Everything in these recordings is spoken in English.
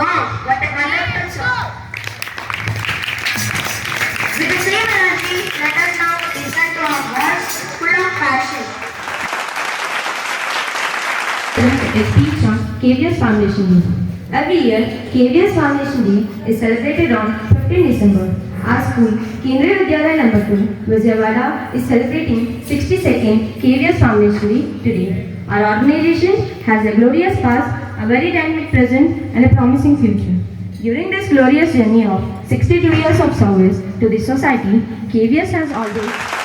Wow, what a wonderful song. With the same energy, let us now listen to our voice full of passion. A speech on KVS Foundation Day. Every year, KVS Foundation Day is celebrated on 15 December. Our school, Kendriya Vidyalaya No. 2, Vijayawada, is celebrating 62nd KVS Foundation Day today. Our organization has a glorious past, a very dynamic present, and a promising future. During this glorious journey of 62 years of service to the society, KVS has always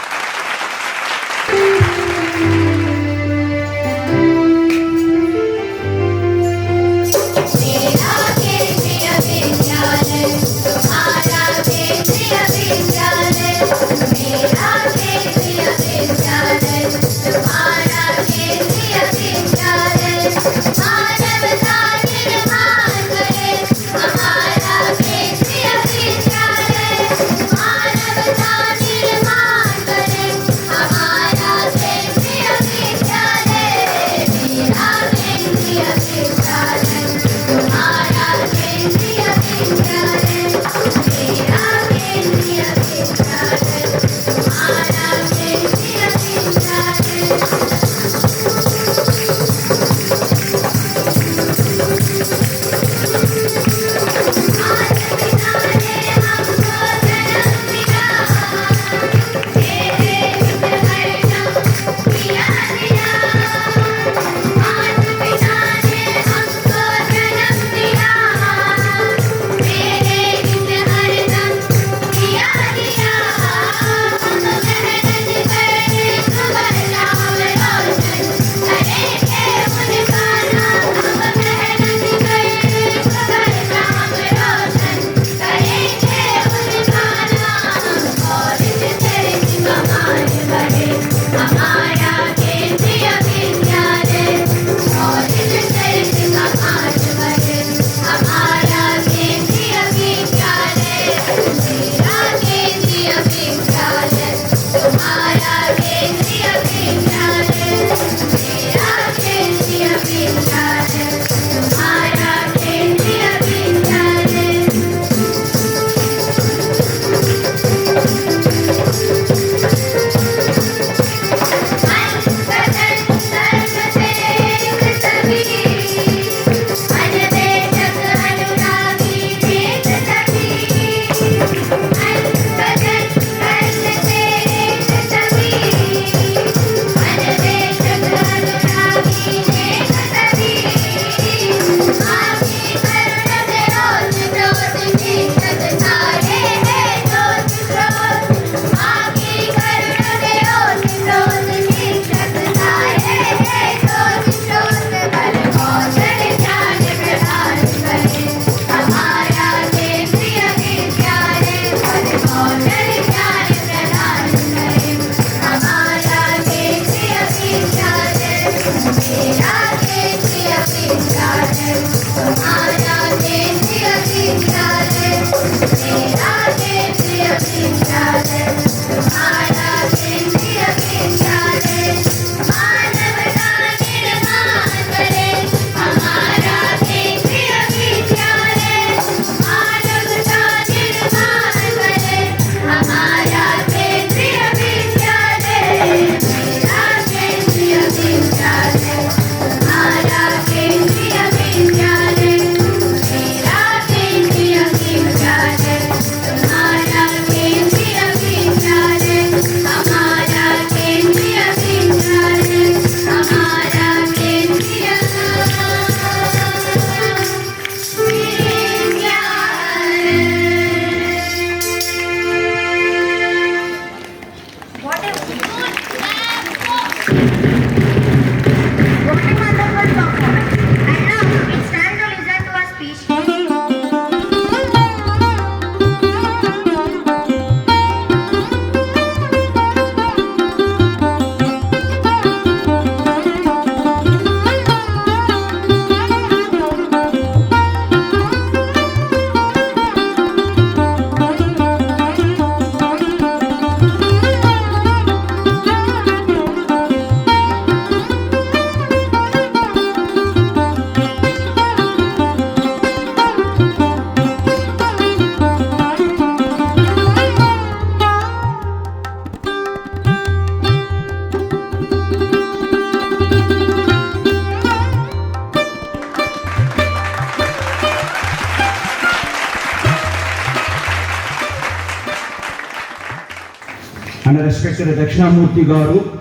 and respected Dakshinamurti Garu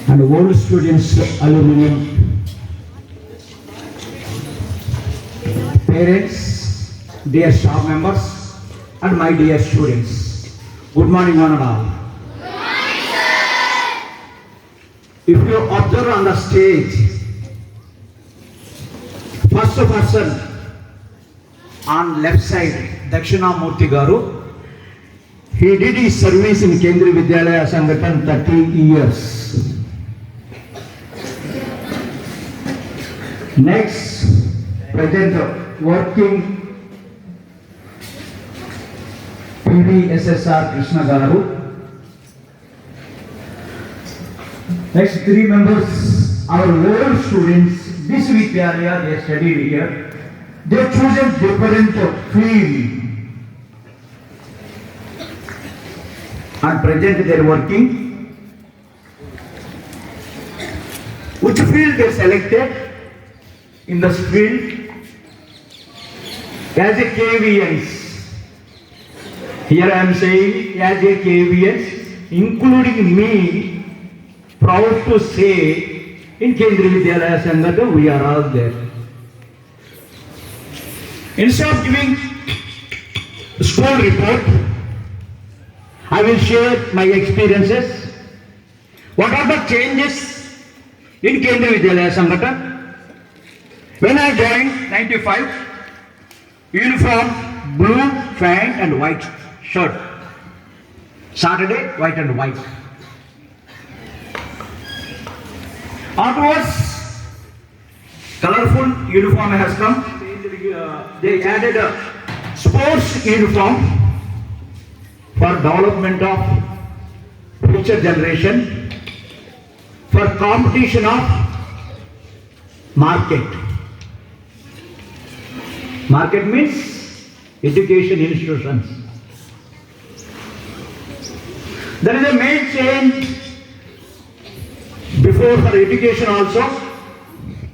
and old students aluminium, parents, dear staff members and my dear students. Good morning one and all. If you observe on the stage, first person on left side, Dakshinamurti Garu, he did his service in Kendriya Vidyalaya Sangathan 30 years. Next, present working PVSSR Krishna Garu. Next, 3 members, our old students, this Vidyalaya, they studied here. They chosen different field. And present they are working. Which field they selected? In this field, as a KVS. Here I am saying as a KVS, including me, proud to say, in Kendriya Vidyalaya Sangathan we are all there. Instead of giving school report, I will share my experiences. What are the changes in Kendriya Vidyalaya Sangathan? When I joined 95, uniform, blue pant and white shirt. Saturday, white and white. Afterwards, colorful uniform has come. They added a sports uniform for development of future generation, for competition of market. Market means education institutions. There is a main change before for education also.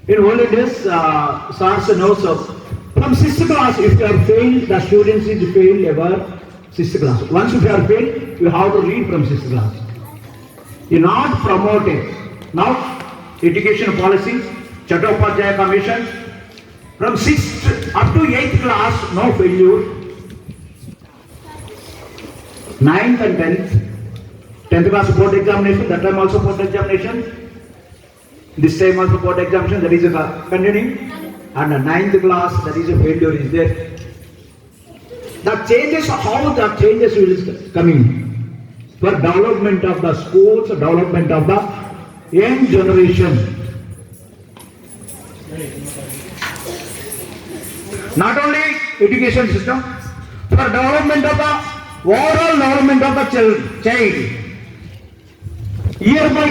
In olden days, SARS knows from 6th class, if you are failed, the students is failed ever 6th class. Once if you are failed, you have to read from 6th class. You are not promoted. Now, education policies, Chattopadhyaya Commission, from 6th up to 8th class, no failure. 9th and 10th, 10th class board examination, that time also board examination. This time also board examination, that is a continuing. And the 9th class, that is a failure is there. The changes, how the changes will coming for development of the schools, development of the young generation. Not only education system, for development of the overall development of the child. Year by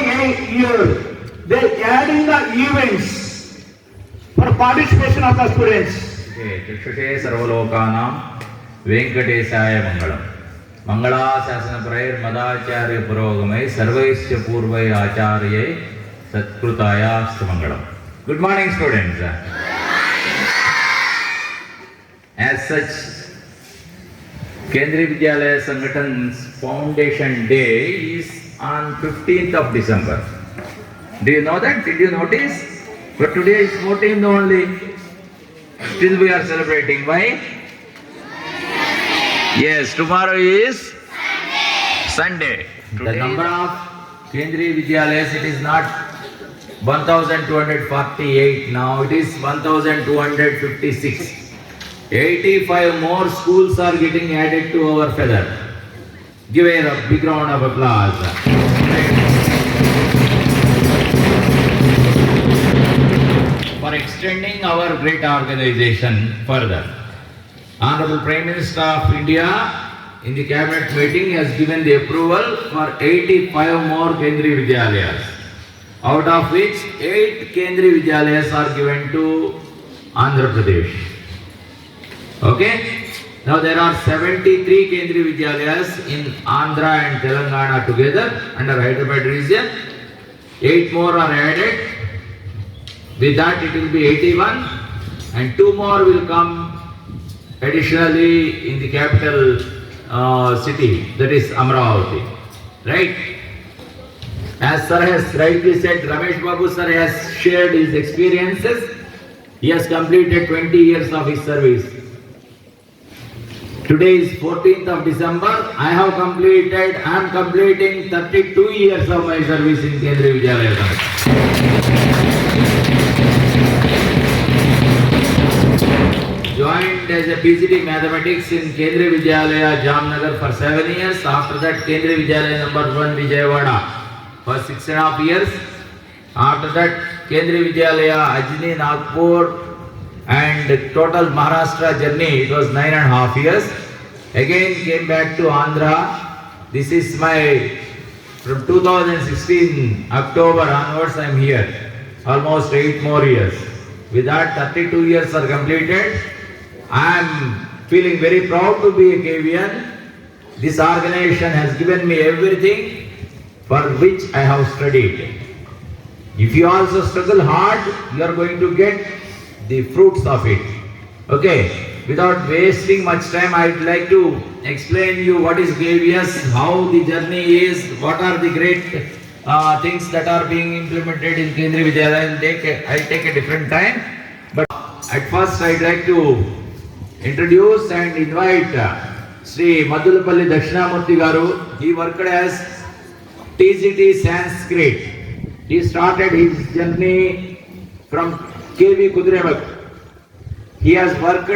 year, they are adding the events for participation of the students. Chakshushe Sarvalokanam Venkatesaya Mangalam. Mangalasasana prayer Madacharya Purogamai Sarvaisya Purvai Acharya Satkrutaya Stamangalam. Good morning, students. As such, Kendriya Vidyalaya Sangathan's Foundation Day is on 15th of December. Do you know that? Did you notice? But today is 14th only. Still we are celebrating. Why? Yes, tomorrow is Sunday. The number of Kendriya Vidyalayas, it is not 1248 now, it is 1256. 85 more schools are getting added to our feather. Give a big round of applause. For extending our great organization further. Honorable Prime Minister of India in the cabinet meeting has given the approval for 85 more Kendriya Vidyalayas, out of which 8 Kendriya Vidyalayas are given to Andhra Pradesh. Okay? Now there are 73 Kendriya Vidyalayas in Andhra and Telangana together under Hyderabad region. 8 more are added. With that it will be 81 and 2 more will come additionally in the capital city, that is Amravati. Right? As sir has rightly said, Ramesh Babu sir has shared his experiences. He has completed 20 years of his service. Today is 14th of December. I am completing 32 years of my service in Kendriya Vidyalaya. Joined as a PGD Mathematics in Kendriya Vidyalaya, Jamnagar for 7 years. After that, Kendriya Vidyalaya number 1, Vijayawada for 6.5 years. After that, Kendriya Vidyalaya, Ajni, Nagpur, and total Maharashtra journey, it was 9.5 years. Again came back to Andhra. This is my, from 2016 October onwards I am here. Almost 8 more years. With that 32 years are completed. I am feeling very proud to be a KVN. This organization has given me everything for which I have studied. If you also struggle hard, you are going to get the fruits of it. Okay, without wasting much time, I would like to explain you what is KVS, how the journey is, what are the great things that are being implemented in Kendriya Vidyalaya. I'll take a different time. But at first, I'd like to introduce and invite Sri Madhulapalli Dakshinamurthy Garu. He worked as TGT Sanskrit. He started his journey from KV Kudremukh. He has worked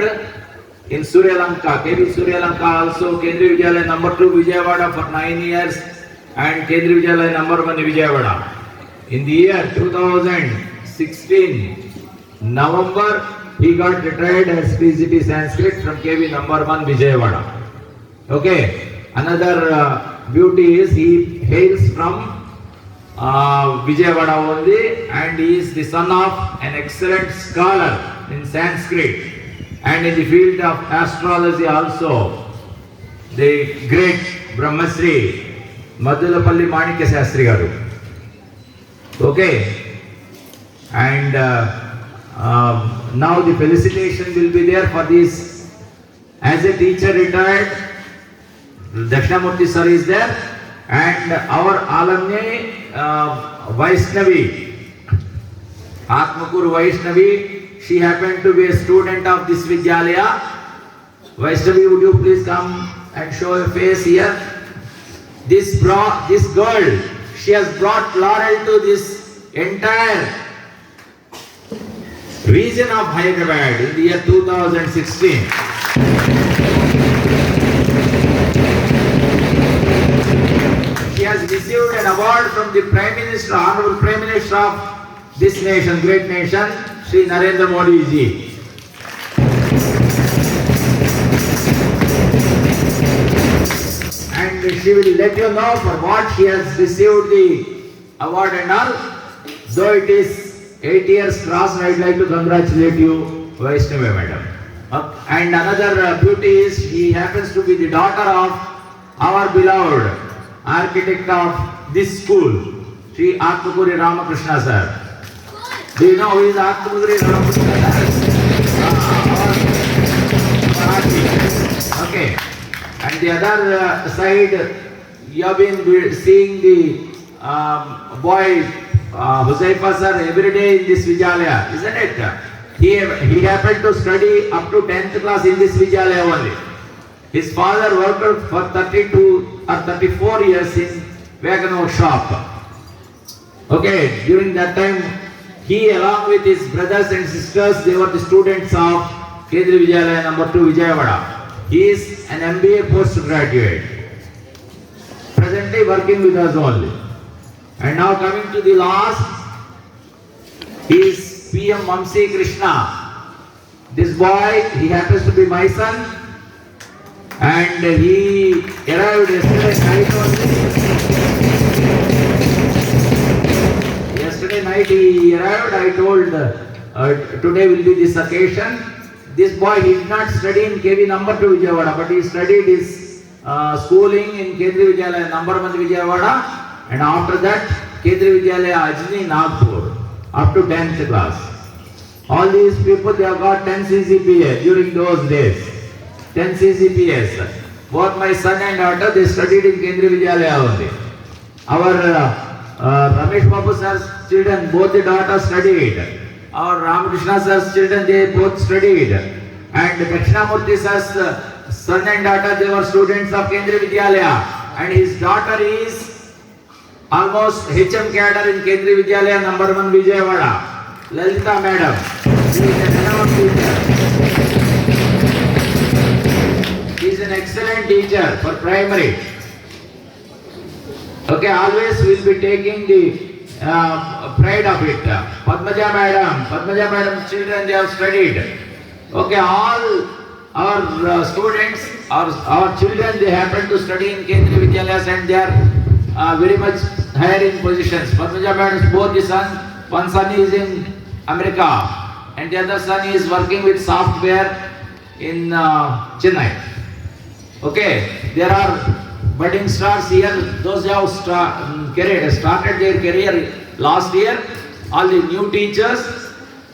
in Surya Lanka, KV Surya Lanka also, Kendriya Vidyalaya number 2 Vijayawada for 9 years and Kendriya Vidyalaya number 1 Vijayawada. In the year 2016, November, he got retired as PGT Sanskrit from KV number 1 Vijayawada. Okay, another beauty is he hails from Vijayawada only, and he is the son of an excellent scholar in Sanskrit and in the field of astrology also, the great Brahmasri Madhulapalli Manikya Sastri Garu. Okay, and now the felicitation will be there for this. As a teacher retired, Dakshinamurthy sir is there, and our alumni Vaishnavi, Atmakur Vaishnavi, she happened to be a student of this Vidyalaya. Vaishnavi, would you please come and show your face here? This girl, she has brought laurel to this entire region of Hyderabad in the year 2016. She has received an award from the Prime Minister, Honorable Prime Minister of this nation, great nation, Shri Narendra Modi ji. And she will let you know for what she has received the award and all. Though it is 8 years crossed, I would like to congratulate you, Vaishnavi madam. And another beauty is she happens to be the daughter of our beloved architect of this school, Sri Atmakuri Ramakrishna sir. Do you know who is Atmakuri Ramakrishna sir? Okay. And the other side, you have been seeing the boy Huzaifa sir every day in this Vidyalaya, isn't it? He happened to study up to 10th class in this Vidyalaya only. His father worked for 32 or 34 years in wagon workshop. Okay, during that time, he along with his brothers and sisters, they were the students of Kendriya Vidyalaya number 2 Vijayawada. He is an MBA postgraduate. Presently working with us only. And now coming to the last, he is PM Mamsi Krishna. This boy, he happens to be my son. And he arrived yesterday night only. Yesterday night he arrived. I told today will be this occasion. This boy he did not study in KV number 2 Vijayawada, but he studied his schooling in Kendriya Vidyalaya number 1 Vijayawada, and after that Kendriya Vidyalaya Ajni Nagpur up to 10th class. All these people they have got 10 CCPA during those days. 10 CCPS. Both my son and daughter, they studied in Kendriya Vidyalaya only. Our Ramesh Babu sir's children, both the daughters studied. Our Ramakrishna sir's children, they both studied. And Dakshinamurti sir's son and daughter, they were students of Kendriya Vidyalaya. And his daughter is almost HM cadre in Kendriya Vidyalaya number 1 Vijayawada. Lalita madam. She is an renowned teacher. She is an excellent teacher for primary. Okay, always we will be taking the pride of it. Padmaja madam's children, they have studied. Okay, all our students, our children, they happen to study in Kendriya Vidyalayas and they are very much higher in positions. Padmaja madam's both the sons, one son is in America and the other son is working with software in Chennai. Okay, there are budding stars here, those who have started their career last year, all the new teachers,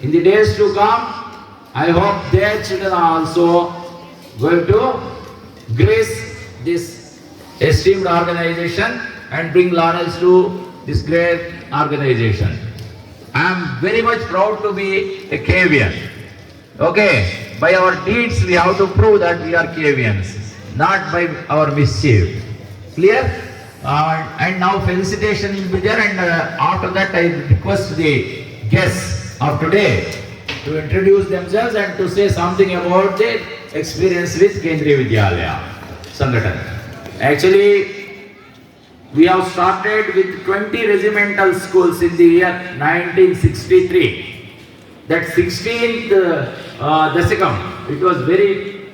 in the days to come, I hope their children are also going to grace this esteemed organization and bring laurels to this great organization. I am very much proud to be a Kevian. Okay, by our deeds we have to prove that we are Kevians, not by our mischief. Clear? And now felicitation will be there, and after that I request the guests of today to introduce themselves and to say something about their experience with Kendriya Vidyalaya Sangathan. Actually, we have started with 20 regimental schools in the year 1963. That 16th Dasekam, it was very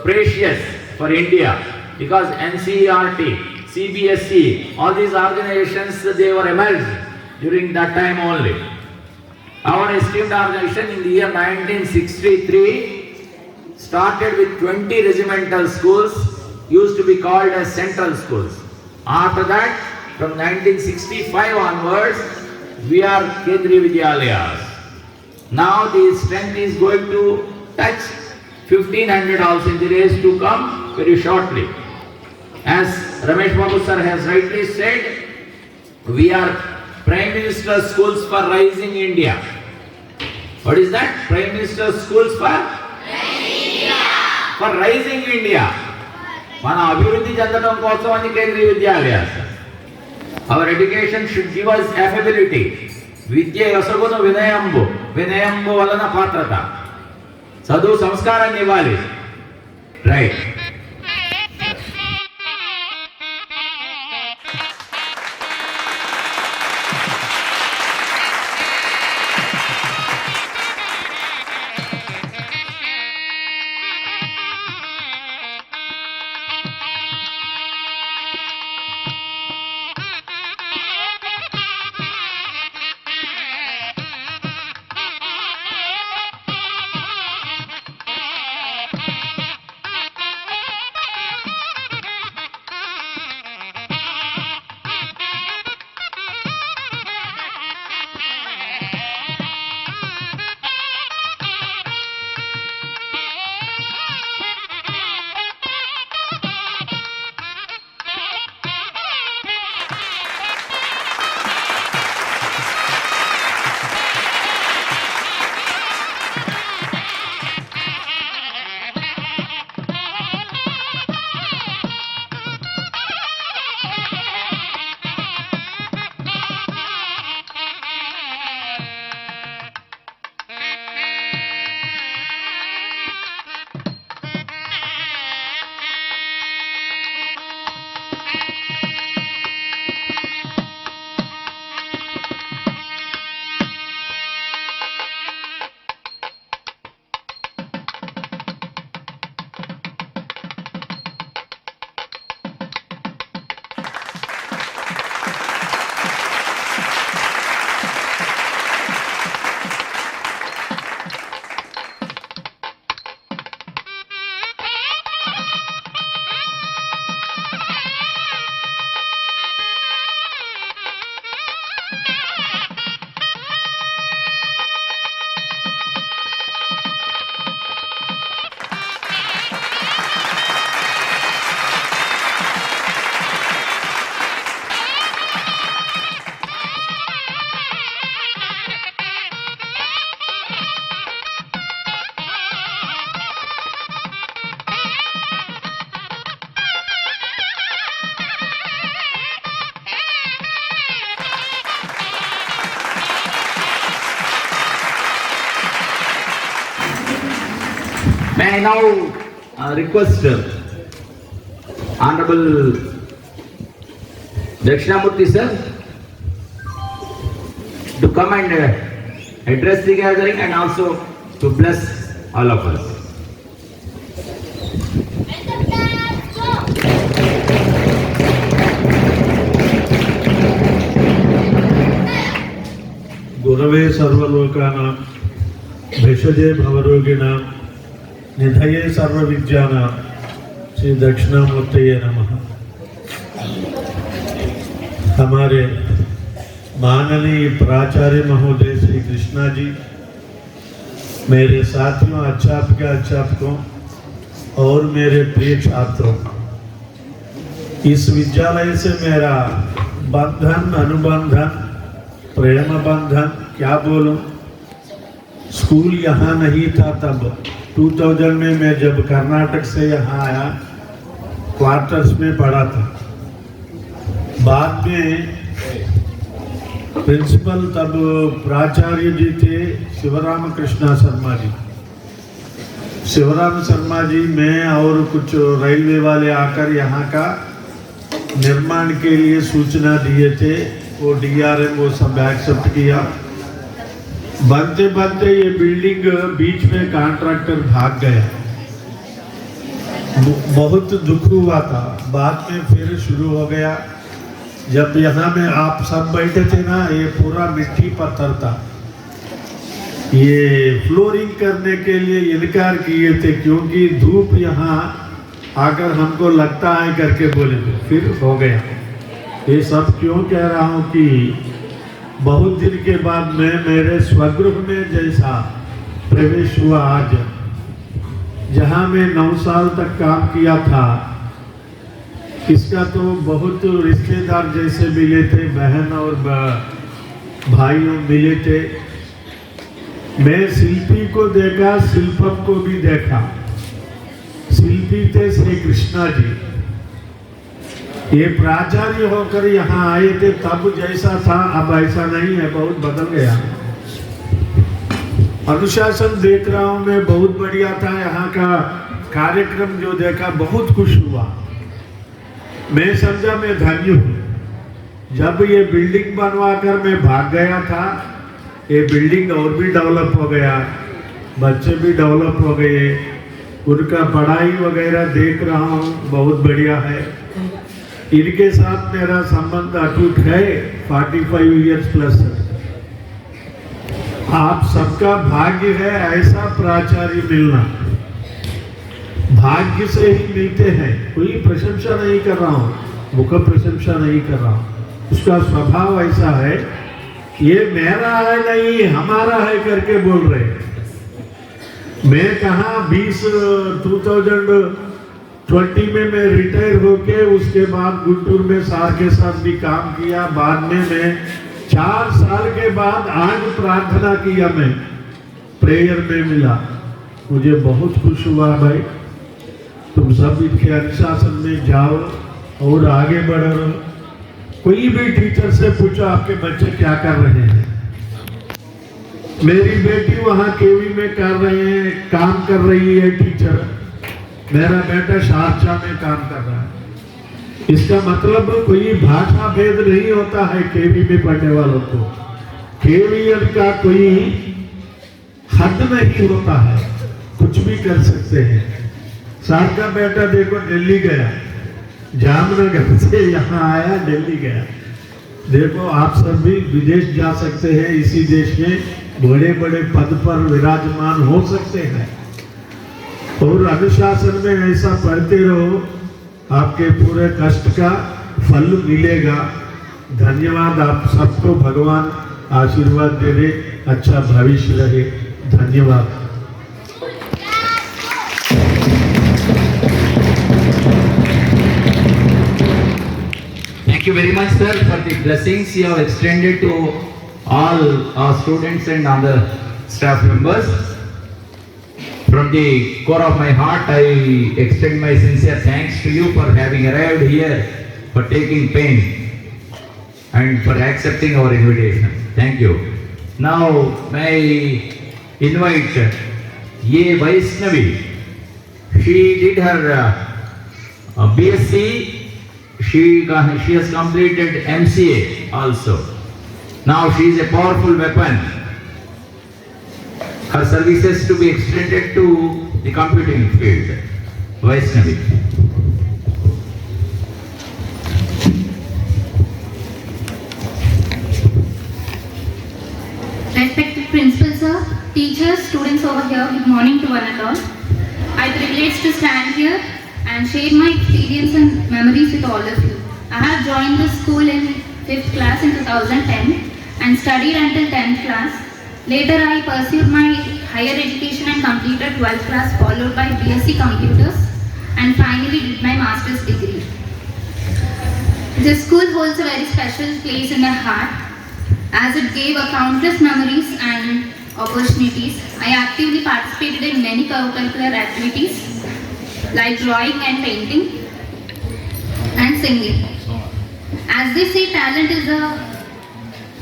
precious for India because NCERT, CBSE, all these organizations, they were emerged during that time only. Our esteemed organization in the year 1963 started with 20 regimental schools, used to be called as central schools. After that, from 1965 onwards, we are Kendriya Vidyalayas. Now the strength is going to touch 1500 also in the days to come very shortly. As Ramesh Babu sir has rightly said, we are Prime Minister Schools for Rising India. What is that? Prime Minister Schools for Rising India. For Rising India. మన అభివృద్ధి చెందడం కోసం అని కేంద్రీయ విద్యాలయాలు. Our education should give us affability. విద్య యొసగును వినయంబు, వినయంబు వలన పాత్రత. చదువు సంస్కారాన్ని ఇవ్వాలి. Right. May I now request Honorable Dakshinamurthy sir to come and address the gathering and also to bless all of us. गुरवे सर्वलोकानां भेषजे भवरोगिणां निधये सर्वविद्यानां श्री दक्षिणामूर्तये नमः। हमारे माननीय प्राचार्य महोदय श्री कृष्णा जी, मेरे साथियों अध्यापकों और मेरे प्रिय छात्रों, इस विद्यालय से मेरा बंधन, अनुबंधन, प्रेम बंधन क्या बोलूं। स्कूल यहाँ नहीं था तब 2000 में मैं जब कर्नाटक से यहाँ आया, क्वार्टर्स में पढ़ा था। बाद में प्रिंसिपल तब प्राचार्य जी थे शिवराम कृष्णा शर्मा जी। शिवराम शर्मा जी, मैं और कुछ रेलवे वाले आकर यहाँ का निर्माण के लिए सूचना दिए थे। वो DRM वो सब एक्सेप्ट किया। बनते बनते ये बिल्डिंग बीच में कॉन्ट्रैक्टर भाग गया, बहुत दुख हुआ था। बाद में फिर शुरू हो गया। जब यहाँ में आप सब बैठे थे ना, ये पूरा मिट्टी पत्थर था। ये फ्लोरिंग करने के लिए इनकार किए थे क्योंकि धूप यहाँ आकर हमको लगता है करके बोले थे, फिर हो गया। ये सब क्यों कह रहा हूँ कि बहुत दिन के बाद मैं मेरे स्वगृह में जैसा प्रवेश हुआ आज, जहाँ मैं 9 साल तक काम किया था, इसका तो बहुत रिश्तेदार जैसे मिले थे, बहन और भाइयों मिले थे। मैं शिल्पी को देखा, शिल्पम को भी देखा। शिल्पी थे श्री कृष्णा जी। ये प्राचार्य होकर यहाँ आए थे, तब जैसा था अब ऐसा नहीं है, बहुत बदल गया। अनुशासन देख रहा हूँ मैं, बहुत बढ़िया था। यहाँ का कार्यक्रम जो देखा बहुत खुश हुआ। मैं समझा मैं धन्य हूँ। जब ये बिल्डिंग बनवा कर मैं भाग गया था, ये बिल्डिंग और भी डेवलप हो गया, बच्चे भी डेवलप हो गए, उनका पढ़ाई वगैरह देख रहा हूँ, बहुत बढ़िया है। इनके साथ मेरा संबंध अटूट है, 45 इयर्स प्लस। आप सबका भाग्य है ऐसा प्राचार्य मिलना, भाग्य से ही मिलते हैं। कोई प्रशंसा नहीं कर रहा हूँ, मुख प्रशंसा नहीं कर रहा हूँ। उसका स्वभाव ऐसा है, ये मेरा है नहीं हमारा है करके बोल रहे। मैं कहा 2020 में मैं रिटायर होके उसके बाद गुंटूर में सार के साथ भी काम किया। बाद में मैं 4 साल के बाद आज प्रार्थना किया, मैं प्रेयर में मिला, मुझे बहुत खुश हुआ। भाई तुम सब इनके अनुशासन में जाओ और आगे बढ़ो। कोई भी टीचर से पूछो आपके बच्चे क्या कर रहे हैं। मेरी बेटी वहाँ केवी में कर रहे हैं, काम कर रही है टीचर। मेरा बेटा शारजा में काम कर रहा है। इसका मतलब कोई भाषा भेद नहीं होता है केवी में पढ़ने वालों को। केवीएन का कोई हद नहीं होता है, कुछ भी कर सकते हैं। सर का बेटा देखो दिल्ली गया, जामनगर से यहाँ आया, दिल्ली गया। देखो आप सब भी विदेश जा सकते हैं, इसी देश में बड़े बड़े पद पर विराजमान हो सकते हैं। और अनुशासन में ऐसा पढ़ते रहो, आपके पूरे कष्ट का फल मिलेगा। धन्यवाद आप सबको, भगवान आशीर्वाद दे दे, अच्छा भविष्य रहे। धन्यवाद। Thank you very much, sir, for the blessings you have extended to all our students and other staff members. From the core of my heart, I extend my sincere thanks to you for having arrived here, for taking pain, and for accepting our invitation. Thank you. Now, may I invite ये Vaishnavi She did her BSc. She has completed MCA also. Now she is a powerful weapon. Her services to be extended to the computing field. Vaishnavi. Respected Principal Sir, teachers, students over here, good morning to one and all. I privilege to stand here and share my experience and memories with all of you. I have joined the school in 5th class in 2010 and studied until 10th class. Later I pursued my higher education and completed 12th class followed by BSc Computers and finally did my master's degree. This school holds a very special place in my heart as it gave a countless memories and opportunities. I actively participated in many co-curricular activities like drawing and painting and singing. As they say, talent is a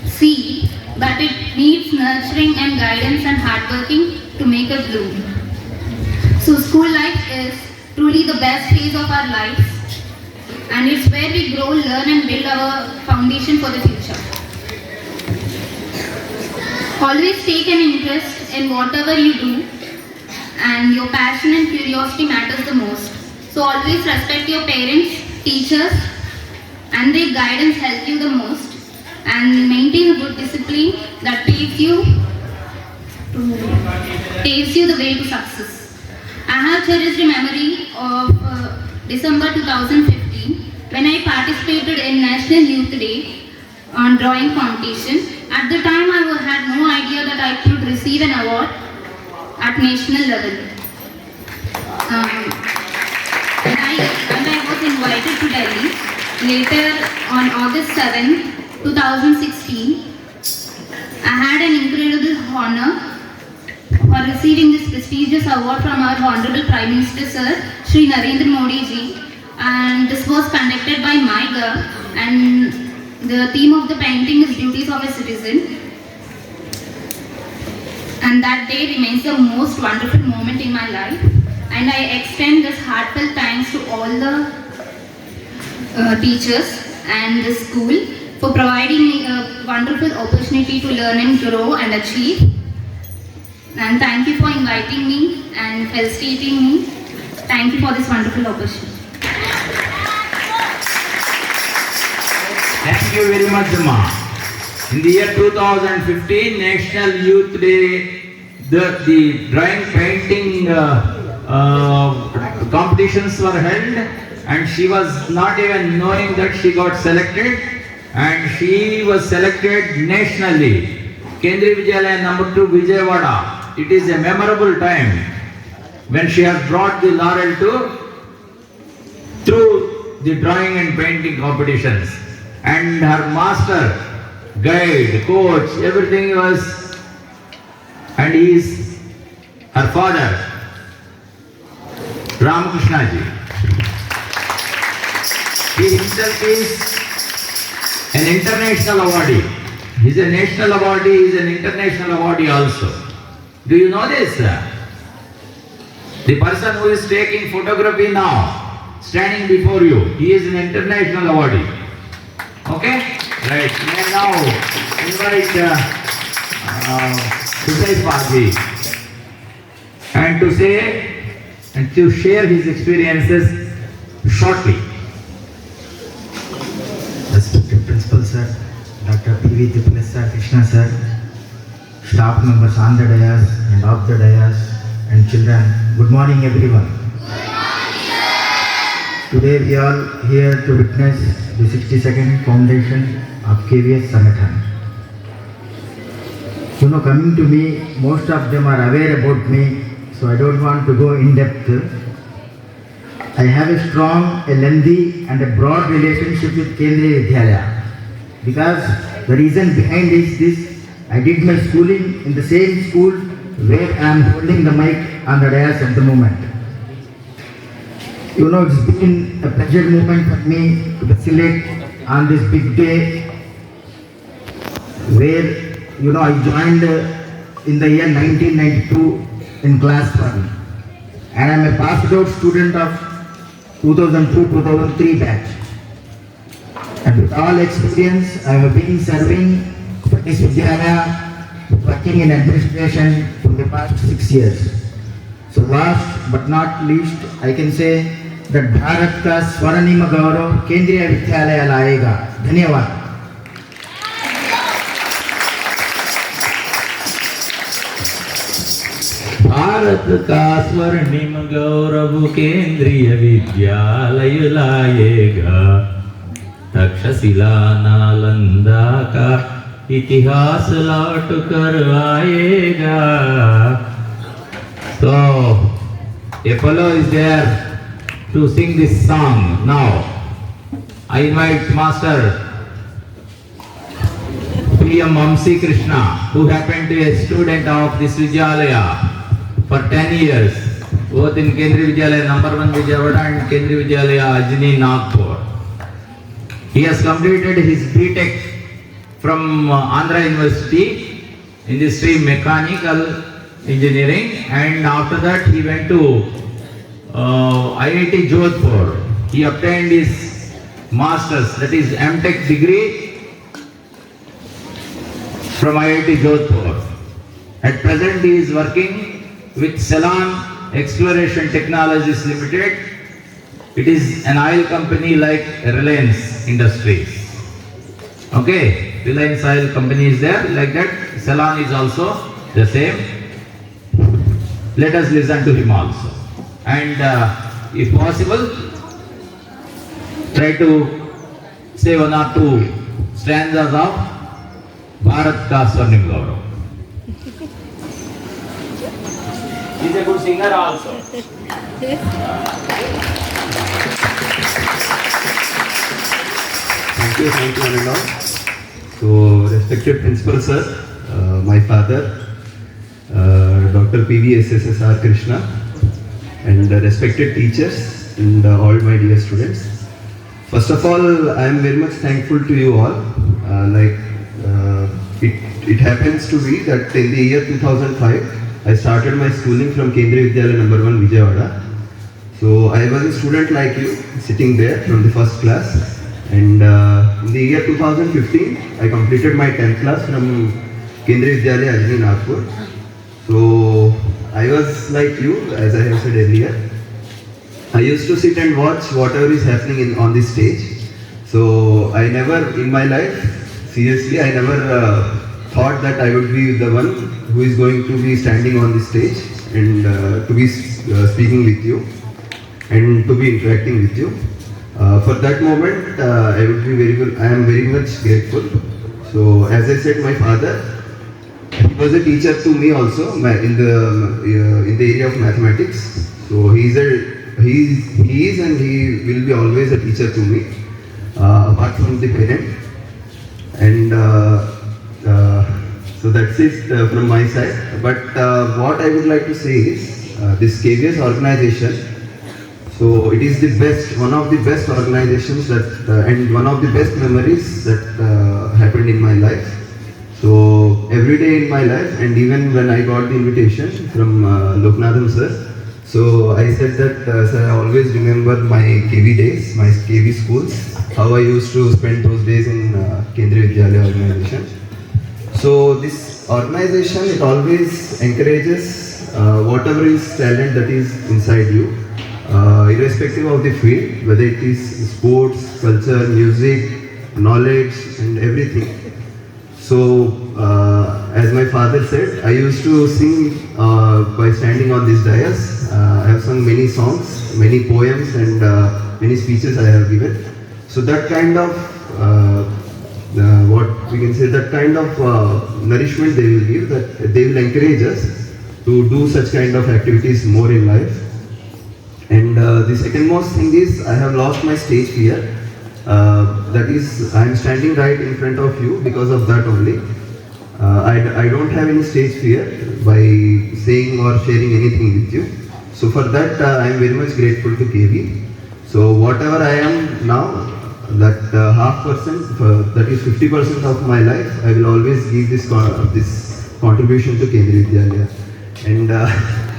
seed, but it needs nurturing and guidance and hard working to make it bloom. So school life is truly the best phase of our lives, and it's where we grow, learn and build our foundation for the future. Always take an interest in whatever you do, and your passion and curiosity matters the most. So always respect your parents, teachers, and their guidance help you the most, and maintain a good discipline that takes you the way to success. I have cherished a memory of December 2015 when I participated in National Youth Day on drawing competition. At the time, I had no idea that I could receive an award at national level. And I was invited to Delhi. Later, on August 7, 2016, I had an incredible honor for receiving this prestigious award from our Honorable Prime Minister Sir, Shri Narendra Modi ji. And this was conducted by MyGov, and the theme of the painting is Duties of a Citizen. And that day remains the most wonderful moment in my life. And I extend this heartfelt thanks to all the teachers and the school for providing me a wonderful opportunity to learn and grow and achieve. And thank you for inviting me and felicitating me. Thank you for this wonderful opportunity. Thank you very much, Amma. In the year 2015, National Youth Day, the drawing painting competitions were held, and she was not even knowing that she got selected, and she was selected nationally. Kendriya Vidyalaya number 2, Vijayawada. It is a memorable time when she has brought the laurel through the drawing and painting competitions. And her master, guide, coach, everything was, and he is her father, Ramakrishna ji. He himself is an international awardee. He is a national awardee, he is an international awardee also. Do you know this? The person who is taking photography now, standing before you, he is an international awardee. Okay? Right. May I now invite Hussain ji and to say and to share his experiences shortly. Respected Principal Sir, Dr. P.V. Dipalesa Krishna Sir, staff members on the dais and off the dais, and children, good morning everyone. Today we are here to witness the 62nd foundation of KVS Sangathan. You know, coming to me, most of them are aware about me, so I don't want to go in depth. I have a strong, a lengthy and a broad relationship with Kendriya Vidyalaya, because the reason behind is this: I did my schooling in the same school where I am holding the mic on the dais at the moment. You know, it's been a pleasure moment for me to facilitate on this big day where, you know, I joined in the year 1992 in class 1. and I am a passed out student of 2002-2003 batch. And with all experience, I have been serving this Vidyalaya, working in administration for the past 6 years. So last but not least, I can say that Bharat का स्वर्णिम गौरव केंद्रीय विद्यालय लाएगा. धन्यवाद. भारत का स्वर्णिम गौरव केंद्रीय विद्यालय लाएगा, तक्षशिला नालंदा का इतिहास लौट कर आएगा. So, a fellow is there to sing this song now. I invite Master P.M. Vamsi Krishna, who happened to be a student of this Vidyalaya for 10 years, both in Kendriya Vidyalaya number 1 Vijayawada and Kendriya Vidyalaya Ajni Nagpur. He has completed his B.Tech from Andhra University in the stream Mechanical Engineering, and after that he went to IIT Jodhpur. He obtained his Masters, that is M.Tech degree from IIT Jodhpur. At present he is working with Ceylon Exploration Technologies Limited. It is an oil company like Reliance Industries. Okay, Reliance Oil company is there, like that. Ceylon is also the same. Let us listen to him also. And if possible, try to say 1 or 2 stanzas of Bharat Ka Swarnim Gaurav. He is a good singer also. Thank you one and all. So, respected Principal Sir, my father, Dr. P.V.S.S.R. Krishna, and respected teachers and all my dear students. First of all, I am very much thankful to you all. It happens to be that in the year 2005, I started my schooling from Kendriya Vidyalaya number 1 Vijayawada. So I was a student like you, sitting there from the first class. And in the year 2015, I completed my 10th class from Kendriya Vidyalaya Ajni Nagpur. So I was like you, as I have said earlier. I used to sit and watch whatever is happening on this stage. So I never, in my life, seriously, I never thought that I would be the one who is going to be standing on this stage and to be speaking with you and to be interacting with you. For that moment, I am very much grateful. So as I said, my father, he was a teacher to me also in the area of mathematics. So he is and he will be always a teacher to me, apart from the parent. And so that's it from my side. But what I would like to say is this KVS organization. So it is the best, one of the best organizations that and one of the best memories that happened in my life. So every day in my life, and even when I got the invitation from Loknatham sir, so I said that sir, I always remember my KV days, my KV schools, how I used to spend those days in Kendriya Vidyalaya organization. So this organization, it always encourages whatever is talent that is inside you, irrespective of the field, whether it is sports, culture, music, knowledge and everything. So, as my father said, I used to sing by standing on this dais. I have sung many songs, many poems and many speeches I have given. So that kind of, what we can say, that kind of nourishment they will give, that they will encourage us to do such kind of activities more in life. And the second most thing is, I have lost my stage fear. That is, I am standing right in front of you because of that only. I don't have any stage fear by saying or sharing anything with you. So for that, I am very much grateful to KV. So whatever I am now, that that is 50% of my life, I will always give this contribution to Kendriya Vidyalaya. And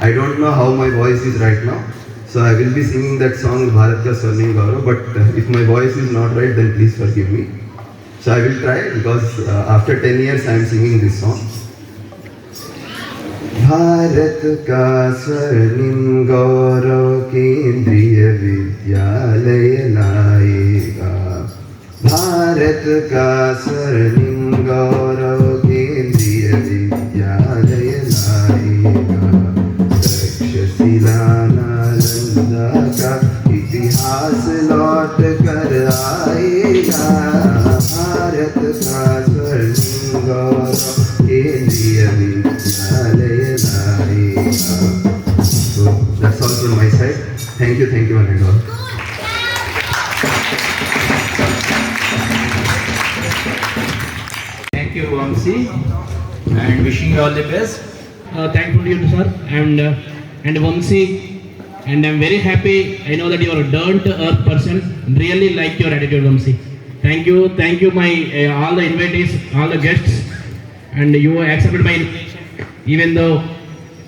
I don't know how my voice is right now. So I will be singing that song Bharat Ka Swarnim Gaurav, but if my voice is not right, then please forgive me. So I will try because after 10 years I am singing this song. Bharat का स्वर्णिम गौरव केंद्रीय विद्यालय लाएगा. भारत का स्वर्णिम गौरव केंद्रीय विद्यालय लाएगा. तक्षशिला नालंदा का इतिहास लौट कर आएगा. भारत का स्वर्णिम गौरव केंद्रीय विद्यालय लाएगा. So that's all from my side. Thank you one and all. Thank you, Vamsi, and wishing you all the best. Thankful to you, sir, and Vamsi, and I'm very happy. I know that you are a down-to-earth person. Really like your attitude, Vamsi. Thank you, my all the invitees, all the guests, and you accepted my invitation, even though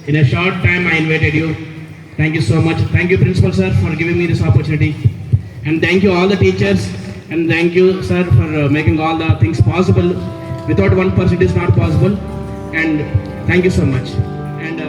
in a short time I invited you. Thank you so much. Thank you, Principal Sir, for giving me this opportunity, and thank you all the teachers, and thank you, sir, for making all the things possible. Without one person, it is not possible, and thank you so much. And